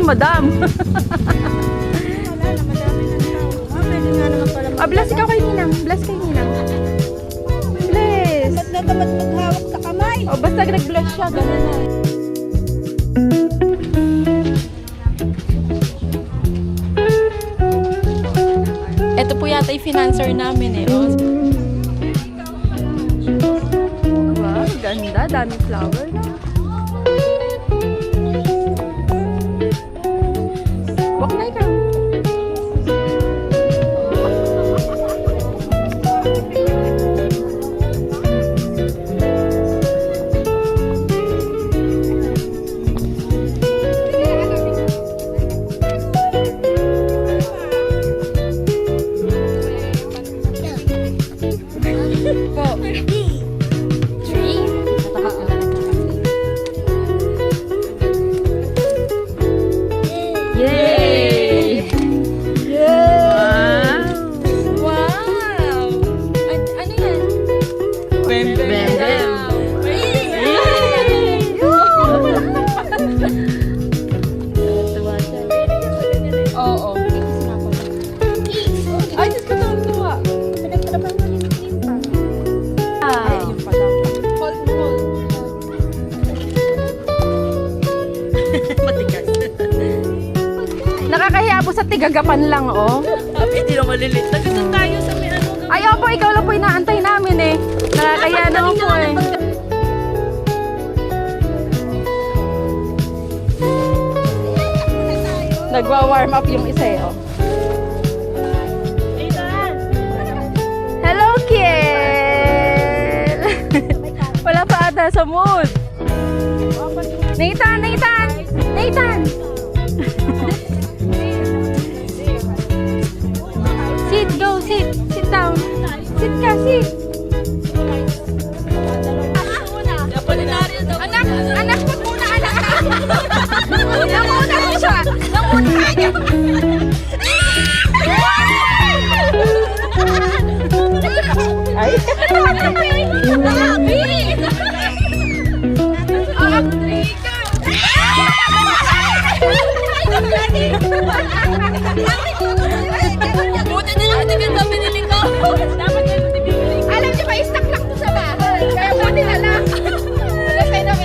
madam. Wala na, madami ng tao. Pwede nga naman pala Bless ikaw kay Ninang. Bless kay Ninang. Bless. Ba't na tamad maghawak sa kamay? Basta nag-bless siya. Ganun na. Ito po yata yung financer namin eh. Oh. Wow, ganda. Daming flower na. Walk na ikaw. Yay! Yay! Wow! Ano yan? Bembem! Oo. Ay, Diyos ko tuwa. Pinagtrabaho mo yung cream pa. Ay, yung pala. Hold. Matigas. Nakakahiya po sa tigagapan lang, oh. Hindi na malilit. Nagkakang tayo sa may ano. Ay, opo, ikaw lang po inaantay namin eh. Nakakahiya naman po eh. Nagwa-warm up yung isa eh, oh. Hello, Kiel! Wala pa ata sa mood. Nathan! Sit, go, sit. Sit down. Sit ka, sit. Anak, wag muna, anak. Namuna mo siya. Namuna ka. Ay. Buti na lang ito ganda pinili ko. Dapat yan ito pinili ko. Alam niyo ba, istak lang to sa bahay. Kaya buti na lang.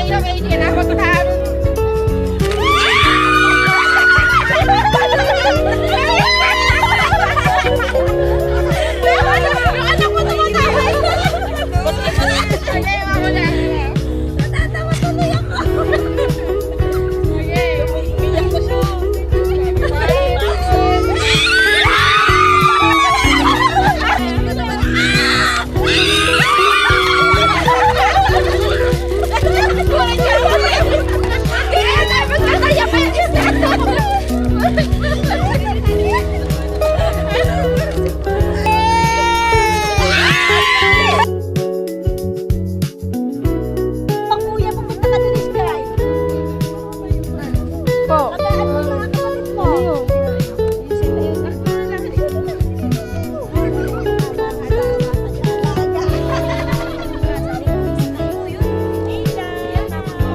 Okay, hindi na ako tahan. Yung anak mo tumatahay. Okay, ako na. Natatawa tuloy ako. Okay, Bilang ko siya. Kuya, pupunta ka din Sky. po. Pagkaan mo mga kapatid mo.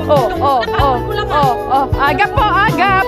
Oh. Agap po, agap.